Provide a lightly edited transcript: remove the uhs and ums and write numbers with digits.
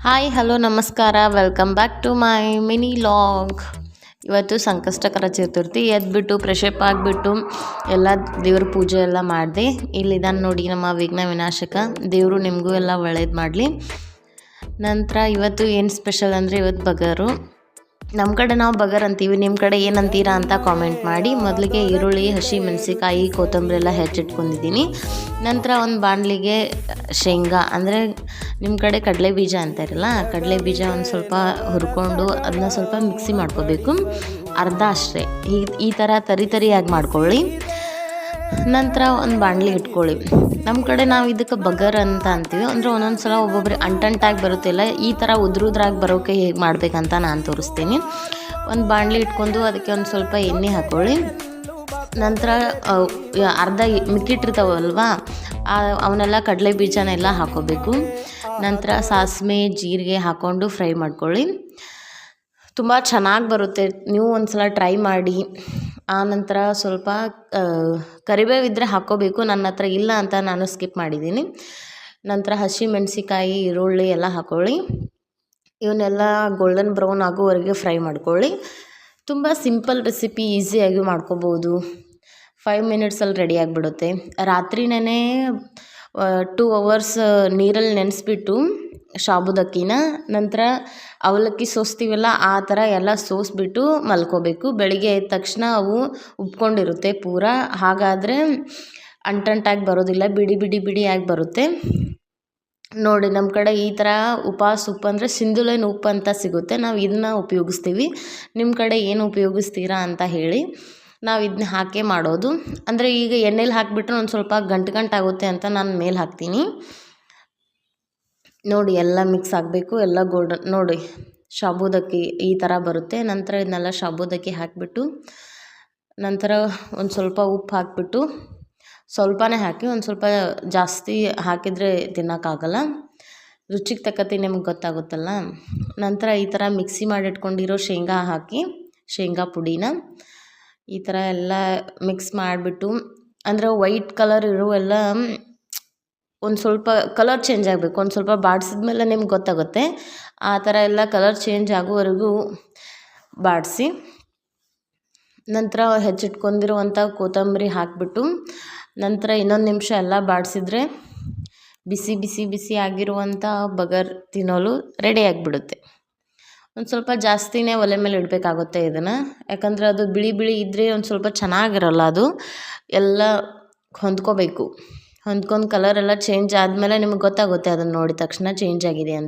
Hi hello ನಮಸ್ಕಾರ welcome back to my mini vlog. ಇವತ್ತು ಸಂಕಷ್ಟಕರ ಚತುರ್ಥಿ. ಎದ್ಬಿಟ್ಟು ಫ್ರೆಶಪ್ ಆಗಿಬಿಟ್ಟು ಎಲ್ಲ ದೇವ್ರ ಪೂಜೆ ಎಲ್ಲ ಮಾಡಿದೆ. ಇಲ್ಲಿದ್ದಾನೆ ನೋಡಿ ನಮ್ಮ ವಿಘ್ನ ವಿನಾಶಕ. ದೇವರು ನಿಮಗೂ ಎಲ್ಲ ಒಳ್ಳೇದು ಮಾಡಲಿ. ನಂತರ ಇವತ್ತು ಏನು ಸ್ಪೆಷಲ್ ಅಂದರೆ ಇವತ್ತು ಬಗರು. ನಮ್ಮ ಕಡೆ ನಾವು ಬಗರ್ ಅಂತೀವಿ, ನಿಮ್ಮ ಕಡೆ ಏನಂತೀರಾ ಅಂತ ಕಾಮೆಂಟ್ ಮಾಡಿ. ಮೊದಲಿಗೆ ಈರುಳ್ಳಿ, ಹಸಿ ಮೆಣಸಿಕಾಯಿ, ಕೊತ್ತಂಬರಿ ಎಲ್ಲ ಹೆಚ್ಚಿಟ್ಕೊಂಡಿದ್ದೀನಿ. ನಂತರ ಒಂದು ಬಾಣಲಿಗೆ ಶೇಂಗಾ ಅಂದರೆ ನಿಮ್ಮ ಕಡೆ ಕಡಲೆ ಬೀಜ ಅಂತಾರಲ್ಲ, ಕಡಲೆ ಬೀಜ ಒಂದು ಸ್ವಲ್ಪ ಹುರ್ಕೊಂಡು ಅದನ್ನ ಸ್ವಲ್ಪ ಮಿಕ್ಸಿ ಮಾಡ್ಕೋಬೇಕು, ಅರ್ಧ ಅಷ್ಟೇ. ಈ ಥರ ತರಿಯಾಗಿ ಮಾಡ್ಕೊಳ್ಳಿ. ನಂತರ ಒಂದು ಬಾಣಲಿ ಇಟ್ಕೊಳ್ಳಿ. ನಮ್ಮ ಕಡೆ ನಾವು ಇದಕ್ಕೆ ಬಗರ್ ಅಂತ ಅಂತೀವಿ. ಅಂದರೆ ಒಂದೊಂದು ಸಲ ಒಬ್ಬೊಬ್ಬರಿಗೆ ಅಂಟಂಟಾಗಿ ಬರುತ್ತಿಲ್ಲ. ಈ ಥರ ಉದ್ರುದ್ರಾಗಿ ಬರೋಕ್ಕೆ ಹೇಗೆ ಮಾಡಬೇಕಂತ ನಾನು ತೋರಿಸ್ತೀನಿ. ಒಂದು ಬಾಣಲಿ ಇಟ್ಕೊಂಡು ಅದಕ್ಕೆ ಒಂದು ಸ್ವಲ್ಪ ಎಣ್ಣೆ ಹಾಕ್ಕೊಳ್ಳಿ. ನಂತರ ಅರ್ಧ ಮಿಕ್ಕಿಟ್ಟಿರ್ತಾವಲ್ವಾ, ಅವನ್ನೆಲ್ಲ ಕಡಲೆ ಬೀಜನೆಲ್ಲ ಹಾಕೋಬೇಕು. ನಂತರ ಸಾಸಿವೆ ಜೀರಿಗೆ ಹಾಕ್ಕೊಂಡು ಫ್ರೈ ಮಾಡ್ಕೊಳ್ಳಿ. ತುಂಬ ಚೆನ್ನಾಗಿ ಬರುತ್ತೆ, ನೀವು ಒಂದು ಸಲ ಟ್ರೈ ಮಾಡಿ. ಆನಂತರ ಸ್ವಲ್ಪ ಕರಿಬೇವಿದ್ದರೆ ಹಾಕ್ಕೋಬೇಕು, ನನ್ನ ಹತ್ರ ಇಲ್ಲ ಅಂತ ನಾನು ಸ್ಕಿಪ್ ಮಾಡಿದ್ದೀನಿ. ನಂತರ ಹಸಿ ಮೆಣಸಿಕಾಯಿ, ಈರುಳ್ಳಿ ಎಲ್ಲ ಹಾಕ್ಕೊಳ್ಳಿ. ಇವನ್ನೆಲ್ಲ ಗೋಲ್ಡನ್ ಬ್ರೌನ್ ಆಗೋವರೆಗೆ ಫ್ರೈ ಮಾಡ್ಕೊಳ್ಳಿ. ತುಂಬ ಸಿಂಪಲ್ ರೆಸಿಪಿ, ಈಸಿಯಾಗಿ ಮಾಡ್ಕೋಬೋದು. 5 ಮಿನಿಟ್ಸಲ್ಲಿ ರೆಡಿ ಆಗಿಬಿಡುತ್ತೆ. ರಾತ್ರಿನೇ 2 ಅವರ್ಸ್ ನೀರಲ್ಲಿ ನೆನೆಸ್ಬಿಟ್ಟು ಸಾಬುದಕ್ಕಿನ, ನಂತರ ಅವಲಕ್ಕಿ ಸೋಸ್ತೀವಲ್ಲ ಆ ಥರ ಎಲ್ಲ ಸೋಸ್ಬಿಟ್ಟು ಮಲ್ಕೋಬೇಕು. ಬೆಳಿಗ್ಗೆ ಎದ್ದ ತಕ್ಷಣ ಅವು ಉಬ್ಕೊಂಡಿರುತ್ತೆ ಪೂರ. ಹಾಗಾದರೆ ಅಂಟಂಟಾಗಿ ಬರೋದಿಲ್ಲ, ಬಿಡಿ ಆಗಿ ಬರುತ್ತೆ. ನೋಡಿ, ನಮ್ಮ ಕಡೆ ಈ ಥರ ಉಪವಾಸ ಉಪ್ಪು ಅಂದರೆ ಸಿಂಧುಲೇನು ಉಪ್ಪು ಅಂತ ಸಿಗುತ್ತೆ, ನಾವು ಇದನ್ನ ಉಪಯೋಗಿಸ್ತೀವಿ. ನಿಮ್ಮ ಕಡೆ ಏನು ಉಪಯೋಗಿಸ್ತೀರಾ ಅಂತ ಹೇಳಿ. ನಾವು ಇದನ್ನ ಹಾಕೇ ಮಾಡೋದು. ಅಂದರೆ ಈಗ ಎಣ್ಣೆಲಿ ಹಾಕಿಬಿಟ್ರೆ ಒಂದು ಸ್ವಲ್ಪ ಗಂಟಾಗುತ್ತೆ ಅಂತ ನಾನು ಮೇಲೆ ಹಾಕ್ತೀನಿ. ನೋಡಿ, ಎಲ್ಲ ಮಿಕ್ಸ್ ಆಗಬೇಕು, ಎಲ್ಲ ಗೋಲ್ಡನ್. ನೋಡಿ, ಸಾಬುದಕ್ಕಿ ಈ ಥರ ಬರುತ್ತೆ. ನಂತರ ಇದನ್ನೆಲ್ಲ ಸಾಬುದಕ್ಕಿ ಹಾಕಿಬಿಟ್ಟು, ನಂತರ ಒಂದು ಸ್ವಲ್ಪ ಉಪ್ಪು ಹಾಕಿಬಿಟ್ಟು, ಸ್ವಲ್ಪನೇ ಹಾಕಿ, ಒಂದು ಸ್ವಲ್ಪ ಜಾಸ್ತಿ ಹಾಕಿದರೆ ತಿನ್ನೋಕ್ಕಾಗಲ್ಲ. ರುಚಿಗೆ ತಕ್ಕಂತೆ ನಿಮ್ಗೆ ಗೊತ್ತಾಗುತ್ತಲ್ಲ. ನಂತರ ಈ ಥರ ಮಿಕ್ಸಿ ಮಾಡಿಟ್ಕೊಂಡಿರೋ ಶೇಂಗಾ ಹಾಕಿ, ಶೇಂಗಾ ಪುಡಿನ ಈ ಥರ ಎಲ್ಲ ಮಿಕ್ಸ್ ಮಾಡಿಬಿಟ್ಟು, ಅಂದರೆ ವೈಟ್ ಕಲರ್ ಇರುವೆಲ್ಲ ಒಂದು ಸ್ವಲ್ಪ ಕಲರ್ ಚೇಂಜ್ ಆಗಬೇಕು. ಒಂದು ಸ್ವಲ್ಪ ಬಾಡಿಸಿದ್ಮೇಲೆ ನಿಮ್ಗೆ ಗೊತ್ತಾಗುತ್ತೆ. ಆ ಥರ ಎಲ್ಲ ಕಲರ್ ಚೇಂಜ್ ಆಗೋವರೆಗೂ ಬಾಡಿಸಿ, ನಂತರ ಹೆಚ್ಚಿಟ್ಕೊಂಡಿರುವಂಥ ಕೊತ್ತಂಬರಿ ಹಾಕಿಬಿಟ್ಟು, ನಂತರ ಇನ್ನೊಂದು ನಿಮಿಷ ಎಲ್ಲ ಬಾಡಿಸಿದ್ರೆ ಬಿಸಿ ಆಗಿರುವಂಥ ಬಗರ್ ತಿನ್ನೋಲು ರೆಡಿ ಆಗಿಬಿಡುತ್ತೆ. ಒಂದು ಸ್ವಲ್ಪ ಜಾಸ್ತಿನೇ ಒಲೆ ಮೇಲೆ ಇಡಬೇಕಾಗುತ್ತೆ ಇದನ್ನು, ಯಾಕಂದರೆ ಅದು ಬಿಳಿ ಇದ್ದರೆ ಒಂದು ಸ್ವಲ್ಪ ಚೆನ್ನಾಗಿರಲ್ಲ. ಅದು ಎಲ್ಲ ಹೊಂದ್ಕೋಬೇಕು. ಹೊಂದ್ಕೊಂಡು ಕಲರ್ ಎಲ್ಲ ಚೇಂಜ್ ಆದಮೇಲೆ ನಿಮಗೆ ಗೊತ್ತಾಗುತ್ತೆ, ಅದನ್ನು ನೋಡಿದ ತಕ್ಷಣ ಚೇಂಜ್ ಆಗಿದೆ ಅಂತ.